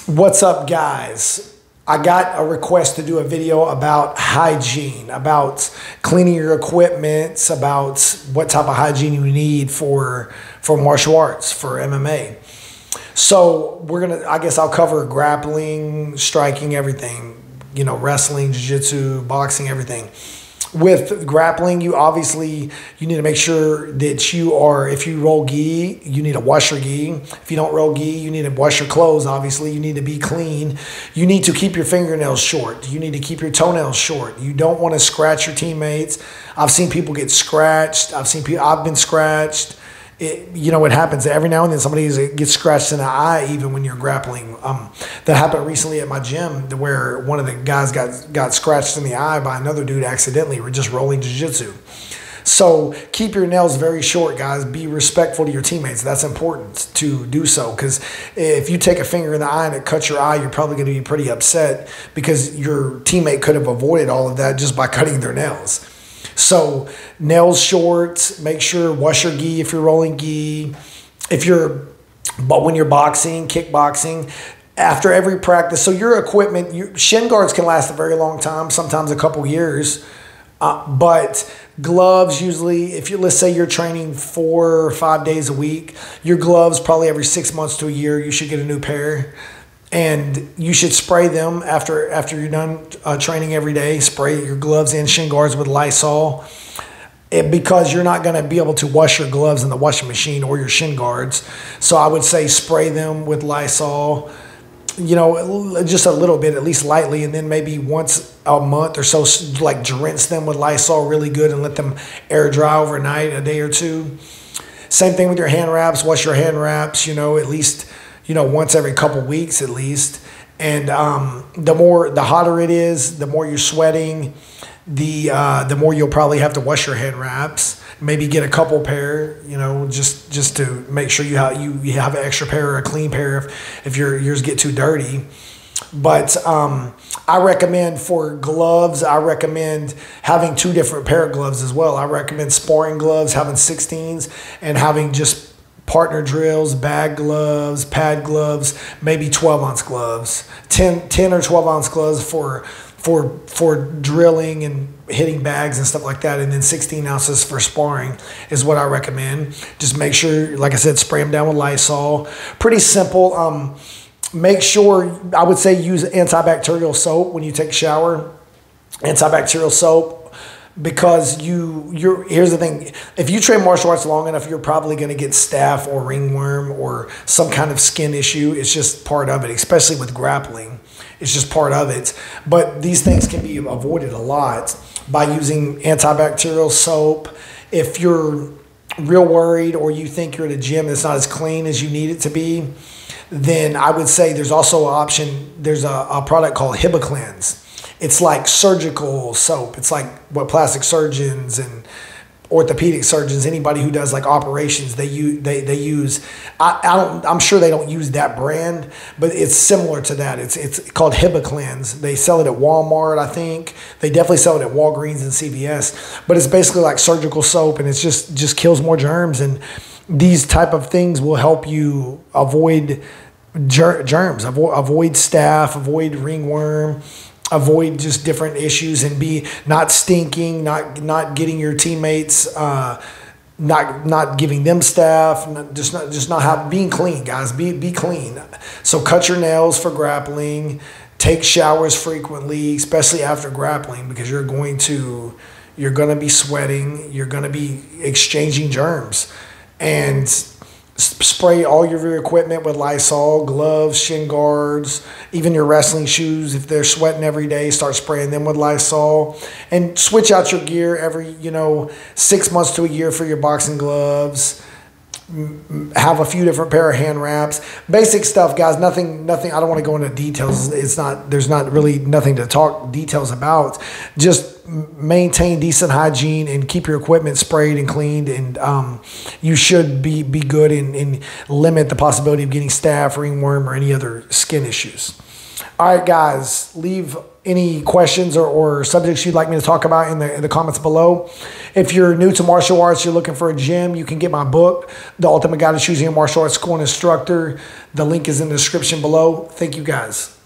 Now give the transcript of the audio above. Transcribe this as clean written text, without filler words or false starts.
What's up, guys? I got a request to do a video about hygiene, about cleaning your equipment, about what type of hygiene you need for martial arts, for MMA. So I guess I'll cover grappling, striking, everything, you know, wrestling, jiu-jitsu, boxing, everything. With grappling, you need to make sure that if you roll gi, you need to wash your gi. If you don't roll gi, you need to wash your clothes. Obviously, you need to be clean. You need to keep your fingernails short. You need to keep your toenails short. You don't want to scratch your teammates. I've seen people get scratched. I've been scratched. You know, it happens every now and then. Somebody gets scratched in the eye, even when you're grappling. That happened recently at my gym, where one of the guys got scratched in the eye by another dude accidentally. We're just rolling jiu-jitsu. So keep your nails very short, guys. Be respectful to your teammates. That's important to do so, because if you take a finger in the eye and it cuts your eye, you're probably going to be pretty upset because your teammate could have avoided all of that just by cutting their nails. So nails short, make sure wash your gi if you're rolling gi. But when you're boxing, kickboxing, after every practice, so your equipment, shin guards can last a very long time, sometimes a couple years. But gloves, usually, let's say you're training 4 or 5 days a week, your gloves probably every 6 months to a year, you should get a new pair. And you should spray them after you're done training every day. Spray your gloves and shin guards with Lysol, because you're not going to be able to wash your gloves in the washing machine or your shin guards. So I would say spray them with Lysol, you know, just a little bit, at least lightly, and then maybe once a month or so, like rinse them with Lysol really good and let them air dry overnight, a day or two. Same thing with your hand wraps. Wash your hand wraps, you know, at least, you know, once every couple weeks at least. And the hotter it is, the more you're sweating, the more you'll probably have to wash your hand wraps. Maybe get a couple pair, you know, just to make sure you have an extra pair or a clean pair if yours get too dirty. But I recommend for gloves, I recommend having 2 different pair of gloves as well. I recommend sparring gloves, having 16s, and having just partner drills, bag gloves, pad gloves, maybe 12-ounce gloves, 10 or 12-ounce gloves for drilling and hitting bags and stuff like that, and then 16 ounces for sparring is what I recommend. Just make sure, like I said, spray them down with Lysol. Pretty simple. Make sure, I would say, use antibacterial soap when you take a shower. Antibacterial soap. Because here's the thing, if you train martial arts long enough, you're probably going to get staph or ringworm or some kind of skin issue. It's just part of it, especially with grappling. It's just part of it. But these things can be avoided a lot by using antibacterial soap. If you're real worried or you think you're at a gym that's not as clean as you need it to be, then I would say there's also an option. There's a product called Hibiclens. It's like surgical soap. It's like what plastic surgeons and orthopedic surgeons, anybody who does like operations, they use. I'm sure they don't use that brand, but it's similar to that. It's called Hibiclens. They sell it at Walmart, I think. They definitely sell it at Walgreens and CVS. But it's basically like surgical soap, and it's just kills more germs. And these type of things will help you avoid germs, avoid staph, avoid ringworm. Avoid just different issues, and be not stinking, not getting your teammates, not giving them staph, being clean, guys. Be clean. So cut your nails for grappling. Take showers frequently, especially after grappling, because you're going to be sweating. You're going to be exchanging germs, and spray all your equipment with Lysol, gloves, shin guards, even your wrestling shoes. If they're sweating every day, start spraying them with Lysol. And switch out your gear every, 6 months to a year for your boxing gloves. Have a few different pair of hand wraps. Basic stuff, guys. Nothing. I don't want to go into details. There's not really nothing to talk details about. Just maintain decent hygiene and keep your equipment sprayed and cleaned, and you should be good and limit the possibility of getting staph, ringworm, or any other skin issues. All right, guys, leave any questions or subjects you'd like me to talk about in the comments below. If you're new to martial arts, you're looking for a gym, you can get my book, The Ultimate Guide to Choosing a Martial Arts School and Instructor. The link is in the description below. Thank you, guys.